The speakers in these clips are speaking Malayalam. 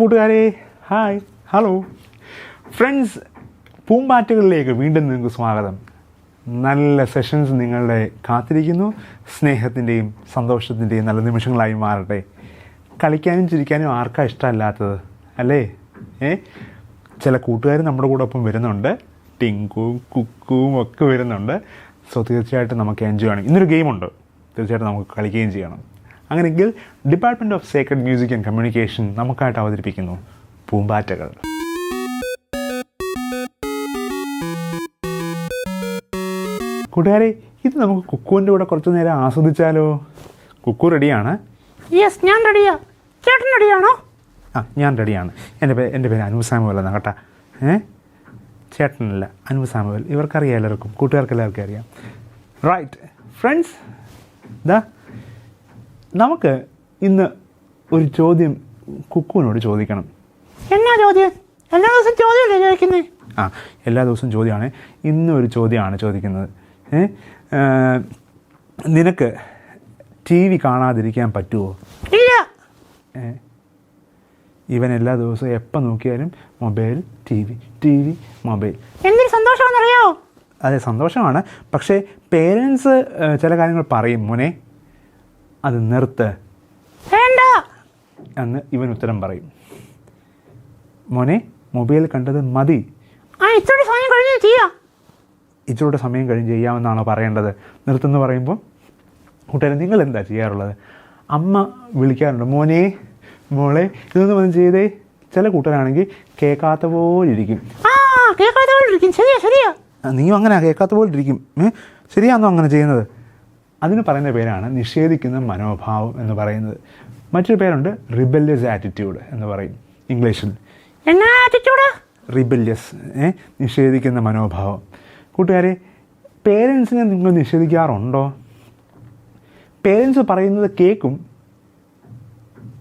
കൂട്ടുകാരെ, ഹായ്, ഹലോ ഫ്രണ്ട്സ്. പൂമ്പാറ്റകളിലേക്ക് വീണ്ടും നിങ്ങൾക്ക് സ്വാഗതം. നല്ല സെഷൻസ് നിങ്ങളുടെ കാത്തിരിക്കുന്നു. സ്നേഹത്തിൻ്റെയും സന്തോഷത്തിൻ്റെയും നല്ല നിമിഷങ്ങളായി മാറട്ടെ. കളിക്കാനും ചിരിക്കാനും ആർക്കാ ഇഷ്ടമല്ലാത്തത് അല്ലേ? ചില കൂട്ടുകാർ നമ്മുടെ കൂടെ ഒപ്പം വരുന്നുണ്ട്, ടിങ്കുവും കുക്കുവും ഒക്കെ വരുന്നുണ്ട്. സോ തീർച്ചയായിട്ടും നമുക്ക് എൻജോയ് ചെയ്യണം. ഇന്നൊരു ഗെയിമുണ്ട്, തീർച്ചയായിട്ടും നമുക്ക് കളിക്കുകയും ചെയ്യണം. അങ്ങനെയെങ്കിൽ department of sacred music and communication നമുക്കായിട്ട് അവതരിപ്പിക്കുന്നു പൂമ്പാറ്റകൾ. കൂട്ടുകാരെ, ഇത് നമുക്ക് കുക്കുവിൻ്റെ കൂടെ കുറച്ച് നേരം ആസ്വദിച്ചാലോ? കുക്കു റെഡിയാണ്? യെസ്, ഞാൻ റെഡിയാ. ചേട്ടൻ റെഡിയാണോ? ഞാൻ റെഡിയാണ്. എൻ്റെ പേര് അനു സാമുവൽ എന്നാണ് കേട്ടോ. ചേട്ടനല്ല, അനു സാമുവൽ. ഇവർക്കറിയാം, എല്ലാവർക്കും, കൂട്ടുകാർക്ക് എല്ലാവർക്കും അറിയാം. റൈറ്റ് ഫ്രണ്ട്സ്, നമുക്ക് ഇന്ന് ഒരു ചോദ്യം കുക്കുവിനോട് ചോദിക്കണം. എന്നാ ചോദ്യം? എല്ലാ ദിവസവും ചോദ്യമല്ലേ ചോദിക്കുന്നത്? എല്ലാ ദിവസവും ചോദ്യമാണ്. ഇന്നൊരു ചോദ്യമാണ് ചോദിക്കുന്നത്. നിനക്ക് ടി വി കാണാതിരിക്കാൻ പറ്റുമോ? ഇല്ല. ഇവൻ എല്ലാ ദിവസവും എപ്പോൾ നോക്കിയാലും മൊബൈൽ, ടി വി, മൊബൈൽ. എന്തൊരു സന്തോഷമാണെന്നറിയാമോ? അതെ, സന്തോഷമാണ്. പക്ഷേ പേരൻസ് ചില കാര്യങ്ങൾ പറയും, മോനെ അത് നിർത്ത്, വേണ്ട എന്ന് ഇവൻ ഉത്തരം പറയും. മോനെ മൊബൈൽ കണ്ടത് മതി, ഇച്ചിരി സമയം കഴിഞ്ഞ് ചെയ്യാം, ഇച്ചിരൂടെ സമയം കഴിഞ്ഞ് ചെയ്യാമെന്നാണോ പറയേണ്ടത്? നിർത്തുമെന്ന് പറയുമ്പോൾ കൂട്ടുകാരൻ നിങ്ങൾ എന്താ ചെയ്യാറുള്ളത്? അമ്മ വിളിക്കാറുണ്ട്, മോനെ മോളെ ഇതൊന്നും വന്ന് ചെയ്തേ. ചില കൂട്ടുകാരാണെങ്കിൽ കേൾക്കാത്ത പോലെ ഇരിക്കും. ശരിയാ. നീയും അങ്ങനെ കേൾക്കാത്ത പോലെ ഇരിക്കും. ശരിയാണോ അങ്ങനെ ചെയ്യുന്നത്? അതിന് പറയുന്ന പേരാണ് നിഷേധിക്കുന്ന മനോഭാവം എന്ന് പറയുന്നത്. മറ്റൊരു പേരുണ്ട് റിബല്യസ് ആറ്റിറ്റ്യൂഡ് എന്ന് പറയും ഇംഗ്ലീഷിൽ. എന്നാ ആറ്റിറ്റ്യൂഡ്? റിബല്യസ്, നിഷേധിക്കുന്ന മനോഭാവം. കൂട്ടുകാരെ, പേരൻസിനെ നിങ്ങൾ നിഷേധിക്കാറുണ്ടോ? പേരൻസ് പറയുന്നത് കേൾക്കും,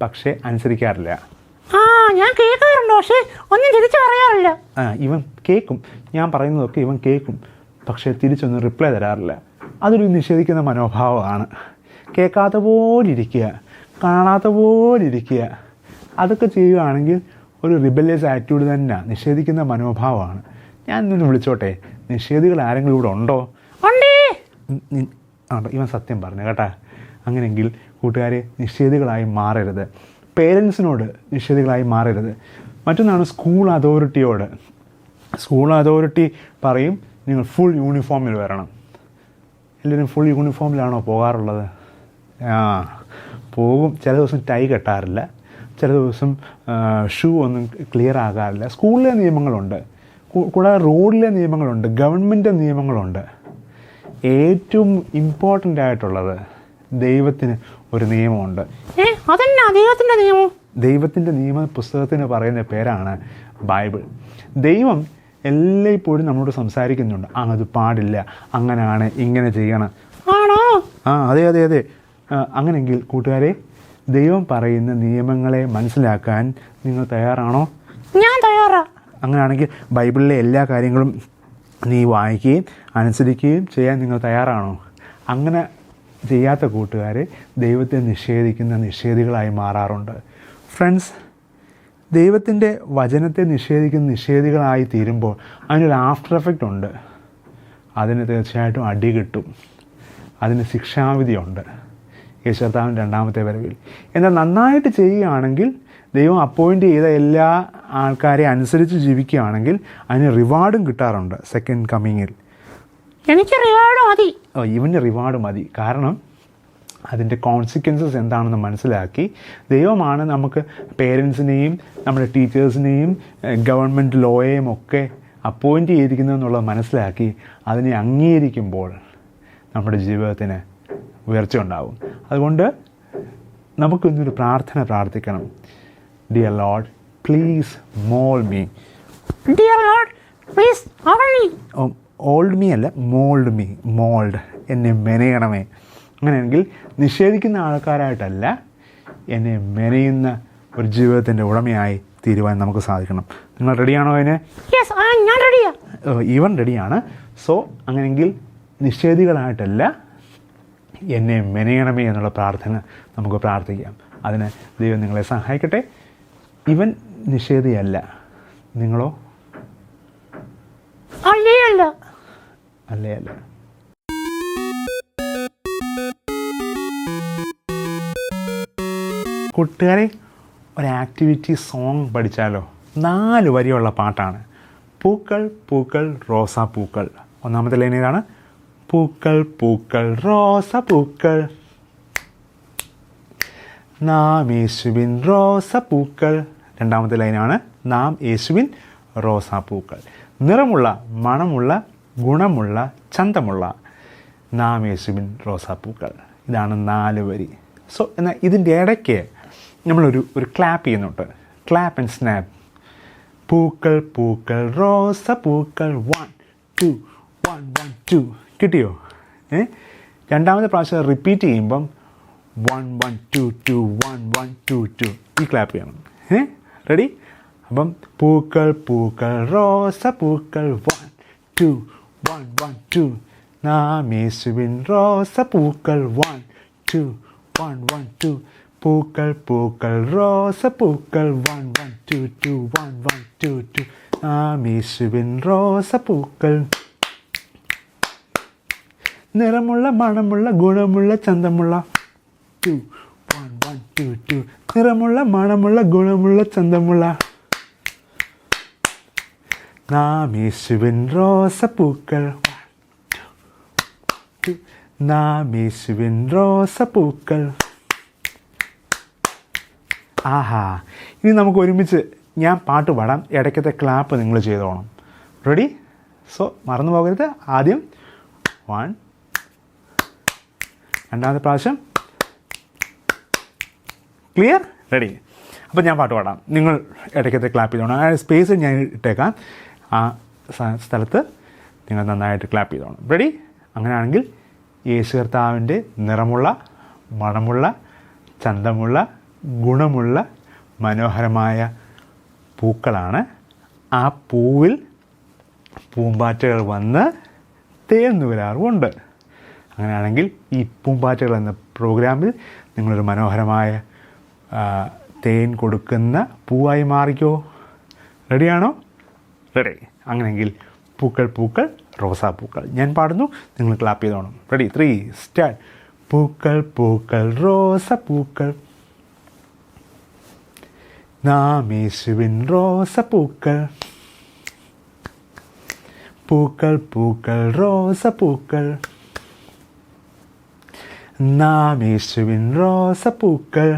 പക്ഷേ അനുസരിക്കാറില്ല. ഞാൻ കേൾക്കാറുണ്ട്, പക്ഷേ ഒന്നും തിരിച്ചു പറയാറില്ല. ഇവൻ കേൾക്കും, ഞാൻ പറയുന്നതൊക്കെ ഇവൻ കേൾക്കും, പക്ഷേ തിരിച്ചൊന്നും റിപ്ലൈ തരാറില്ല. അതൊരു നിഷേധിക്കുന്ന മനോഭാവമാണ്. കേൾക്കാത്ത പോലിരിക്കുക, കാണാത്ത പോലിരിക്കുക, അതൊക്കെ ചെയ്യുകയാണെങ്കിൽ ഒരു റിബല്യസ് ആറ്റിറ്റ്യൂഡ് തന്നെ, നിഷേധിക്കുന്ന മനോഭാവമാണ്. ഞാൻ ഇന്നൊന്ന് വിളിച്ചോട്ടെ, നിഷേധികൾ ആരെങ്കിലും ഇവിടെ ഉണ്ടോ? ഇവൻ സത്യം പറഞ്ഞു കേട്ടാ. അങ്ങനെയെങ്കിൽ കൂട്ടുകാരെ, നിഷേധികളായി മാറരുത്. പേരൻസിനോട് നിഷേധികളായി മാറരുത്. മറ്റൊന്നാണ് സ്കൂൾ അതോറിറ്റിയോട്. സ്കൂൾ അതോറിറ്റി പറയും നിങ്ങൾ ഫുൾ യൂണിഫോമിൽ വരണം. എല്ലാവരും ഫുൾ യൂണിഫോമിലാണോ പോകാറുള്ളത്? പോകും. ചില ദിവസം ടൈ കെട്ടാറില്ല, ചില ദിവസം ഷൂ ഒന്നും ക്ലിയർ ആകാറില്ല. സ്കൂളിലെ നിയമങ്ങളുണ്ട്, കൂടാതെ റോഡിലെ നിയമങ്ങളുണ്ട്, ഗവൺമെൻറ് നിയമങ്ങളുണ്ട്. ഏറ്റവും ഇമ്പോർട്ടൻ്റ് ആയിട്ടുള്ളത് ദൈവത്തിന് ഒരു നിയമമുണ്ട്. ദൈവത്തിൻ്റെ നിയമ പുസ്തകത്തിന് പറയുന്ന പേരാണ് ബൈബിൾ. ദൈവം എല്ലായ്പ്പോഴും നമ്മളോട് സംസാരിക്കുന്നുണ്ട്. അത് പാടില്ല, അങ്ങനെയാണ്, ഇങ്ങനെ ചെയ്യണം. അതെ അതെ അതെ. അങ്ങനെയെങ്കിൽ കൂട്ടുകാരെ, ദൈവം പറയുന്ന നിയമങ്ങളെ മനസ്സിലാക്കാൻ നിങ്ങൾ തയ്യാറാണോ? ഞാൻ തയ്യാറാ. അങ്ങനെയാണെങ്കിൽ ബൈബിളിലെ എല്ലാ കാര്യങ്ങളും നീ വായിക്കുകയും അനുസരിക്കുകയും ചെയ്യാൻ നിങ്ങൾ തയ്യാറാണോ? അങ്ങനെ ചെയ്യാത്ത കൂട്ടുകാരെ ദൈവത്തെ നിഷേധിക്കുന്ന നിഷേധികളായി മാറാറുണ്ട്. ഫ്രണ്ട്സ്, ദൈവത്തിൻ്റെ വചനത്തെ നിഷേധിക്കുന്ന നിഷേധികളായി തീരുമ്പോൾ അതിനൊരു ആഫ്റ്റർ എഫക്റ്റ് ഉണ്ട്. അതിന് തീർച്ചയായിട്ടും അടി കിട്ടും, അതിന് ശിക്ഷാവിധിയുണ്ട് യേശുകർത്താവിൻ്റെ രണ്ടാമത്തെ വരവിൽ. എന്നാൽ നന്നായിട്ട് ചെയ്യുകയാണെങ്കിൽ, ദൈവം അപ്പോയിൻ്റ് ചെയ്ത എല്ലാ ആൾക്കാരെ അനുസരിച്ച് ജീവിക്കുകയാണെങ്കിൽ അതിന് റിവാർഡും കിട്ടാറുണ്ട് സെക്കൻഡ് കമ്മിങ്ങിൽ. എനിക്ക് റിവാർഡ് മതി. ഇവന് റിവാർഡ് മതി. കാരണം അതിൻ്റെ കോൺസിക്വൻസസ് എന്താണെന്ന് മനസ്സിലാക്കി ദൈവമാണ് നമുക്ക് പേരൻസിനെയും നമ്മുടെ ടീച്ചേഴ്സിനെയും ഗവൺമെൻറ് ലോയെയും ഒക്കെ അപ്പോയിൻ്റ് ചെയ്തിരിക്കുന്നതെന്നുള്ളത് മനസ്സിലാക്കി അതിനെ അംഗീകരിക്കുമ്പോൾ നമ്മുടെ ജീവിതത്തിന് ഉയർച്ച ഉണ്ടാവും. അതുകൊണ്ട് നമുക്കിന്നൊരു പ്രാർത്ഥിക്കണം. Dear Lord, please mold me. Dear Lord, please mold me. Old me അല്ല, മോൾഡ് മീ. മോൾഡ്, എന്നെ മെനയണമേ. അങ്ങനെയെങ്കിൽ നിഷേധിക്കുന്ന ആൾക്കാരായിട്ടല്ല, എന്നെ മെനയുന്ന ഒരു ജീവിതത്തിൻ്റെ ഉടമയായി തീരുവാൻ നമുക്ക് സാധിക്കണം. നിങ്ങൾ റെഡിയാണോ അതിന്? ഞാൻ റെഡിയാ. ഇവൻ റെഡിയാണ്. സോ അങ്ങനെയെങ്കിൽ നിഷേധികളായിട്ടല്ല, എന്നെ മെനയണമേ എന്നുള്ള പ്രാർത്ഥന നമുക്ക് പ്രാർത്ഥിക്കാം. അതിന് ദൈവം നിങ്ങളെ സഹായിക്കട്ടെ. ഇവൻ നിഷേധിയല്ല. നിങ്ങളോ? അല്ലേ അല്ല. അല്ലേ അല്ല. കൂട്ടുകാരെ, ഒരു ആക്ടിവിറ്റി സോങ് പഠിച്ചാലോ? 4 വരിയുള്ള പാട്ടാണ്. പൂക്കൾ പൂക്കൾ റോസാപ്പൂക്കൾ. ഒന്നാമത്തെ ലൈൻ ഏതാണ്? പൂക്കൾ പൂക്കൾ റോസാപ്പൂക്കൾ, നാം യേശുവിൻ റോസാപ്പൂക്കൾ. രണ്ടാമത്തെ ലൈനാണ് നാം യേശുവിൻ റോസാപ്പൂക്കൾ. നിറമുള്ള, മണമുള്ള, ഗുണമുള്ള, ചന്തമുള്ള, നാം യേശുവിൻ റോസാപ്പൂക്കൾ. ഇതാണ് 4 വരി. സോ എന്നാൽ ഇതിൻ്റെ ഇടയ്ക്ക് നമ്മളൊരു ക്ലാപ്പ് ചെയ്യുന്നുണ്ട്. Clap and snap. പൂക്കൾ പൂക്കൾ റോസാപ്പൂക്കൾ 1 2 1 1 2. കിട്ടിയോ? രണ്ടാമത്തെ പ്രാവശ്യം റിപ്പീറ്റ് ചെയ്യുമ്പം 1 1 2 2 1 1 2 2 ഈ ക്ലാപ്പ് ചെയ്യണം. റെഡി? അപ്പം പൂക്കൾ പൂക്കൾ റോസാപ്പൂക്കൾ 1 2 1 1 2, നാം യേശുവിൻ റോസാപ്പൂക്കൾ 1 2 1 1 2, പൂക്കൾ പൂക്കൾ റോസാപ്പൂക്കൾ 1 1 2 2 1 1 2 2, നാം യേശുവിൻ റോസാപ്പൂക്കൾ. നിറമുള്ള, മണമുള്ള, ഗുണമുള്ള, ചന്തമുള്ള 2 1 1 2 2, നിറമുള്ള, മണമുള്ള, ഗുണമുള്ള, ചന്തമുള്ള, നാം യേശുവിൻ റോസാപ്പൂക്കൾ 1 2 2, നാം യേശുവിൻ റോസാപ്പൂക്കൾ. ആഹാ, ഇനി നമുക്ക് ഒരുമിച്ച് ഞാൻ പാട്ട് പാടാം, ഇടയ്ക്കത്തെ ക്ലാപ്പ് നിങ്ങൾ ചെയ്തോണം. റെഡി? സോ മറന്നു പോകരുത്. ആദ്യം 1, രണ്ടാമത്തെ പ്രാവശ്യം. ക്ലിയർ? റെഡി? അപ്പോൾ ഞാൻ പാട്ട് പാടാം, നിങ്ങൾ ഇടയ്ക്കത്തെ ക്ലാപ്പ് ചെയ്തോണം. ആ സ്പേസ് ഞാൻ ഇട്ടേക്കാം, ആ സ്ഥലത്ത് നിങ്ങൾ നന്നായിട്ട് ക്ലാപ്പ് ചെയ്തോണം. റെഡി? അങ്ങനെയാണെങ്കിൽ യേശു കർത്താവിൻ്റെ നിറമുള്ള, മണമുള്ള, ചന്തമുള്ള, ഗുണമുള്ള, മനോഹരമായ പൂക്കളാണ്. ആ പൂവിൽ പൂമ്പാറ്റകൾ വന്ന് തേൻ വരാറുമുണ്ട്. അങ്ങനെയാണെങ്കിൽ ഈ പൂമ്പാറ്റകൾ എന്ന പ്രോഗ്രാമിൽ നിങ്ങളൊരു മനോഹരമായ തേൻ കൊടുക്കുന്ന പൂവായി മാറിക്കോ. റെഡിയാണോ? റെഡി. അങ്ങനെയെങ്കിൽ പൂക്കൾ പൂക്കൾ റോസാപ്പൂക്കൾ. ഞാൻ പാടുന്നു, നിങ്ങൾ ക്ലാപ്പ് ചെയ്തോണം. റെഡി? 3 സ്റ്റാർട്ട്. പൂക്കൾ പൂക്കൾ റോസാപ്പൂക്കൾ, നാം യേശുവിൻ റോസാപ്പൂക്കൾ, പൂക്കൾ പൂക്കൾ റോസാപ്പൂക്കൾ, നാം യേശുവിൻ റോസാപ്പൂക്കൾ,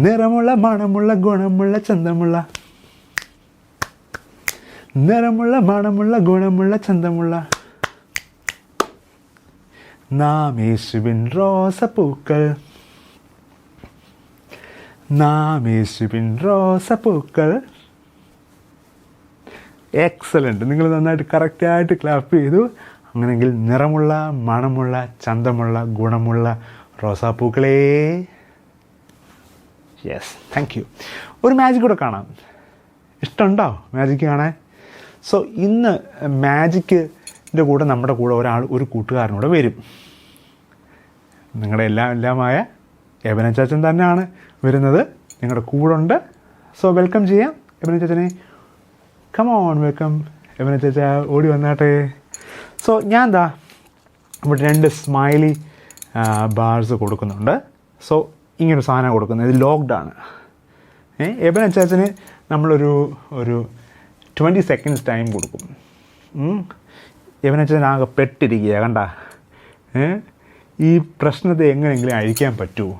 നിറമുള്ള, മണമുള്ള, ഗുണമുള്ള, ചന്തമുള്ള, നിറമുള്ള, മണമുള്ള, ഗുണമുള്ള, ചന്തമുള്ള, നാം യേശുവിൻ റോസാപ്പൂക്കൾ, നാം യേശുവിൻ റോസാപ്പൂക്കൾ. എക്സലൻറ്റ്. നിങ്ങൾ നന്നായിട്ട് കറക്റ്റായിട്ട് ക്ലാപ്പ് ചെയ്തു. അങ്ങനെയെങ്കിൽ നിറമുള്ള, മണമുള്ള, ചന്തമുള്ള, ഗുണമുള്ള റോസാപ്പൂക്കളേ. Yes, thank you. ഒരു മാജിക് കൂടെ കാണാം. ഇഷ്ടമുണ്ടോ മാജിക്ക് കാണാൻ? സോ ഇന്ന് മാജിക്കിൻ്റെ കൂടെ നമ്മുടെ കൂടെ ഒരു കൂട്ടുകാരനൂടെ വരും. നിങ്ങളുടെ എല്ലാമായ എബനച്ചാച്ചൻ തന്നെയാണ് വരുന്നത്, നിങ്ങളുടെ കൂടെ ഉണ്ട്. സോ വെൽക്കം ചെയ്യാം എബനച്ചാച്ചനെ. കം ഓൺ, വെൽക്കം എബനച്ചാച്ച, ഓടി വന്നാട്ടെ. സോ ഞാൻ ഇവിടെ 2 സ്മൈലി ബാർസ് കൊടുക്കുന്നുണ്ട്. സോ ഇങ്ങനൊരു സാധനം കൊടുക്കുന്നത്, ഇത് ലോക്ക്ഡാണ്. എബനച്ചാച്ചന് നമ്മളൊരു 20 സെക്കൻഡ്സ് ടൈം കൊടുക്കും. എബനച്ചാച്ചൻ ആകെ പെട്ടിരിക്കുക, കണ്ട. ഈ പ്രശ്നത്തെ എങ്ങനെയെങ്കിലും അഴിക്കാൻ പറ്റുമോ?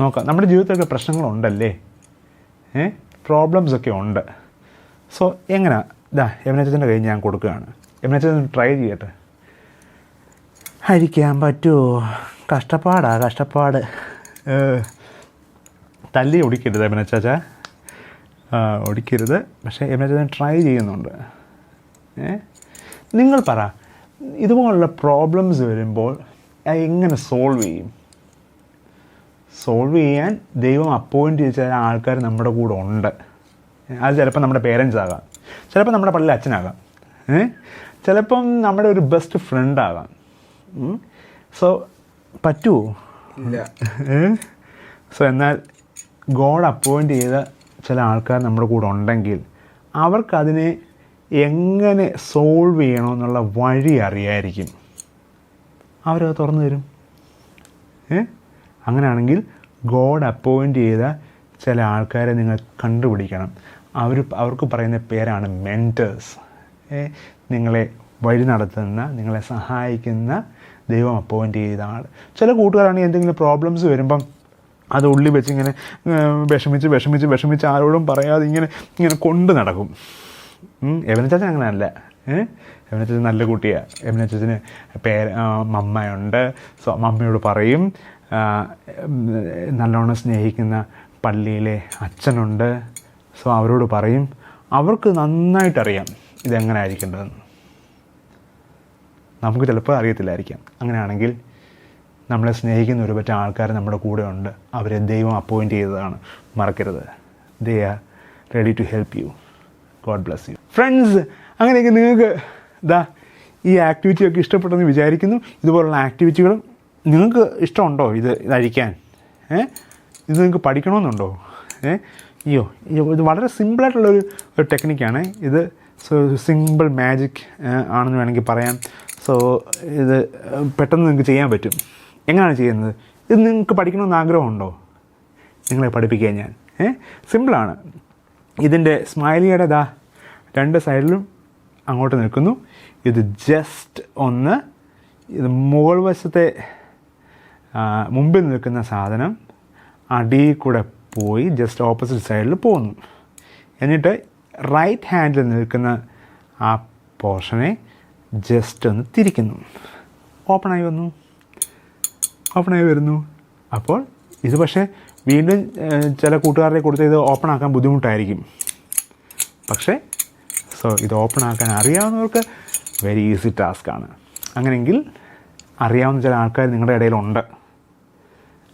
നോക്കാം. നമ്മുടെ ജീവിതത്തിലൊക്കെ പ്രശ്നങ്ങളുണ്ടല്ലേ, പ്രോബ്ലംസൊക്കെ ഉണ്ട്. സോ എങ്ങനെ എബനച്ചാച്ചൻ്റെ കയ്യിൽ ഞാൻ കൊടുക്കുകയാണ്. എബനച്ചാച്ചൻ ട്രൈ ചെയ്യട്ടെ. അഴിക്കാൻ പറ്റുമോ? കഷ്ടപ്പാട്. തല്ലി ഒടിക്കരുത് എബനച്ചാച്ച, ഒടിക്കരുത്. പക്ഷേ എബനച്ചാച്ചൻ ട്രൈ ചെയ്യുന്നുണ്ട്. നിങ്ങൾ പറ, ഇതുപോലുള്ള പ്രോബ്ലംസ് വരുമ്പോൾ എങ്ങനെ സോൾവ് ചെയ്യും? സോൾവ് ചെയ്യാൻ ദൈവം അപ്പോയിൻറ്റ് ചെയ്ത ചില ആൾക്കാർ നമ്മുടെ കൂടെ ഉണ്ട്. അത് ചിലപ്പോൾ നമ്മുടെ പേരൻസ് ആകാം, ചിലപ്പോൾ നമ്മുടെ പള്ളിയിലെ അച്ഛനാകാം, ചിലപ്പം നമ്മുടെ ഒരു ബെസ്റ്റ് ഫ്രണ്ട് ആകാം. സോ പറ്റുമോ? ഇല്ല. സോ എന്നാൽ ഗോഡ് അപ്പോയിൻ്റ് ചെയ്ത ചില ആൾക്കാർ നമ്മുടെ കൂടെ ഉണ്ടെങ്കിൽ അവർക്കതിനെ എങ്ങനെ സോൾവ് ചെയ്യണമെന്നുള്ള വഴി അറിയായിരിക്കും. അവരത് തുറന്നു തരും. അങ്ങനെയാണെങ്കിൽ ഗോഡ് അപ്പോയിൻ്റ് ചെയ്ത ചില ആൾക്കാരെ നിങ്ങൾ കണ്ടുപിടിക്കണം. അവർക്ക് പറയുന്ന പേരാണ് മെൻറ്റേഴ്സ്. നിങ്ങളെ വഴി നടത്തുന്ന, നിങ്ങളെ സഹായിക്കുന്ന, ദൈവം അപ്പോയിൻ്റ് ചെയ്ത ആൾ. ചില കൂട്ടുകാരാണെങ്കിൽ എന്തെങ്കിലും പ്രോബ്ലംസ് വരുമ്പം അത് ഉള്ളിൽ വെച്ച് ഇങ്ങനെ വിഷമിച്ച് ആരോടും പറയാതെ ഇങ്ങനെ കൊണ്ട് നടക്കും. എവനച്ചാച്ചൻ അങ്ങനെയല്ല. എവനച്ചാച്ചൻ നല്ല കുട്ടിയാണ്. എവനച്ചാച്ചന് മമ്മയുണ്ട്. സോ മമ്മയോട് പറയും. നല്ലോണം സ്നേഹിക്കുന്ന പള്ളിയിലെ അച്ഛനുണ്ട്. സോ അവരോട് പറയും. അവർക്ക് നന്നായിട്ടറിയാം ഇതെങ്ങനെ ആയിരിക്കേണ്ടതെന്ന്. നമുക്ക് ചിലപ്പോൾ അറിയത്തില്ലായിരിക്കാം. അങ്ങനെയാണെങ്കിൽ നമ്മളെ സ്നേഹിക്കുന്ന ഒരു പറ്റ ആൾക്കാർ നമ്മുടെ കൂടെ ഉണ്ട്. അവരെ ദൈവം അപ്പോയിൻ്റ് ചെയ്തതാണ്, മറക്കരുത്. They are ready to help you. God bless you. Friends, അങ്ങനെയൊക്കെ നിങ്ങൾക്ക് ഈ ആക്ടിവിറ്റിയൊക്കെ ഇഷ്ടപ്പെട്ടെന്ന് വിചാരിക്കുന്നു. ഇതുപോലുള്ള ആക്ടിവിറ്റികളും നിങ്ങൾക്ക് ഇഷ്ടമുണ്ടോ? ഇത് അഴിക്കാൻ ഇത് നിങ്ങൾക്ക് പഠിക്കണമെന്നുണ്ടോ? ഇത് വളരെ സിമ്പിളായിട്ടുള്ളൊരു ടെക്നിക്കാണ്. ഇത് സിമ്പിൾ മാജിക് ആണെന്ന് വേണമെങ്കിൽ പറയാം. സോ ഇത് പെട്ടെന്ന് നിങ്ങൾക്ക് ചെയ്യാൻ പറ്റും. എങ്ങനെയാണ് ചെയ്യുന്നത്? ഇത് നിങ്ങൾക്ക് പഠിക്കണമെന്ന് ആഗ്രഹമുണ്ടോ? നിങ്ങളെ പഠിപ്പിക്കാൻ ഞാൻ. സിമ്പിളാണ്. ഇതിൻ്റെ സ്മൈലിയുടെ 2 സൈഡിലും അങ്ങോട്ട് നിൽക്കുന്നു. ഇത് ജസ്റ്റ് ഒന്ന് ഇത് മുകൾ വശത്തെ മുമ്പിൽ നിൽക്കുന്ന സാധനം അടിയിൽ കൂടെ പോയി ജസ്റ്റ് ഓപ്പോസിറ്റ് സൈഡിൽ പോകുന്നു. എന്നിട്ട് റൈറ്റ് ഹാൻഡിൽ നിൽക്കുന്ന ആ പോർഷനെ ജസ്റ്റ് ഒന്ന് തിരിക്കുന്നു. ഓപ്പണായി വരുന്നു. അപ്പോൾ ഇത് പക്ഷേ വീണ്ടും ചില കൂട്ടുകാരുടെ കൊടുത്ത് ഇത് ഓപ്പൺ ആക്കാൻ ബുദ്ധിമുട്ടായിരിക്കും. പക്ഷേ ഇത് ഓപ്പൺ ആക്കാൻ അറിയാവുന്നവർക്ക് വെരി ഈസി ടാസ്ക്കാണ്. അങ്ങനെയെങ്കിൽ അറിയാവുന്ന ചില ആൾക്കാർ നിങ്ങളുടെ ഇടയിലുണ്ട്.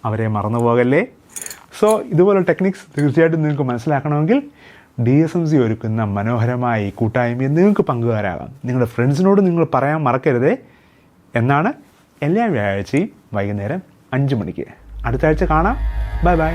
അവരെ മറന്നു പോകല്ലേ. സോ ഇതുപോലെ ടെക്നിക്സ് തീർച്ചയായിട്ടും നിങ്ങൾക്ക് മനസ്സിലാക്കണമെങ്കിൽ DSMC ഒരുക്കുന്ന മനോഹരമായ ഈ കൂട്ടായ്മയിൽ നിങ്ങൾക്ക് പങ്കുകാരാകാം. നിങ്ങളുടെ ഫ്രണ്ട്സിനോട് നിങ്ങൾ പറയാൻ മറക്കരുതേ. എന്നാണ് എല്ലാ വ്യാഴാഴ്ചയും വൈകുന്നേരം 5 മണിക്ക്. അടുത്ത ആഴ്ച കാണാം. ബൈ.